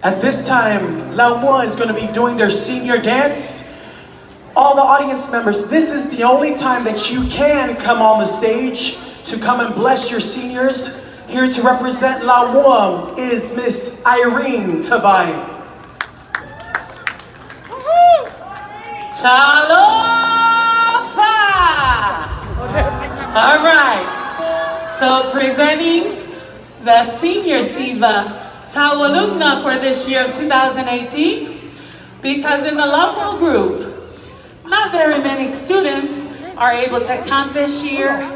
At this time, La Moi is going to be doing their senior dance. All the audience members, this is the only time that you can come on the stage to come and bless your seniors. Here to represent La Moi is Miss Irene Tavai. Chalofa! All right, so presenting the senior Siva Chawalumna for this year of 2018, because in the local group, not very many students are able to come this year.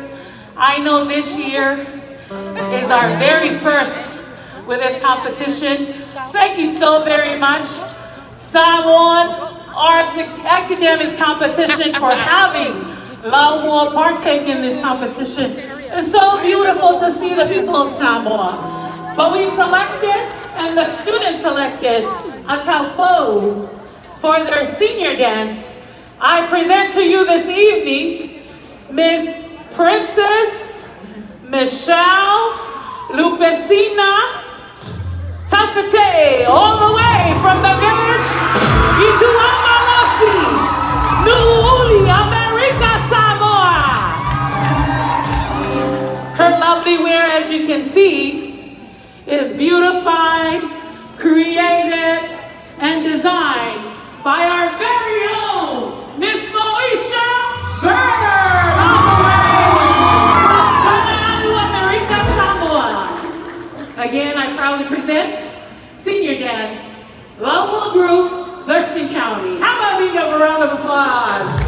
I know this year is our very first with this competition. Thank you so very much, Samoan Arts Academics Competition, for having La Moi partake in this competition. It's so beautiful to see the people of Samoa. But we selected, and the students selected, a Taupo for their senior dance. I present to you this evening, Ms. Princess Michelle Lupicina Tafate, all the way from the village Ituamalafi, Nu'uli, America, Samoa. Her lovely wear, as you can see, is beautified, created, and designed by our very own Miss Moesha Bird, all the way from Kanalu, America, Samoa. Again, I proudly present senior dance, local group, Thurston County. How about we give a round of applause?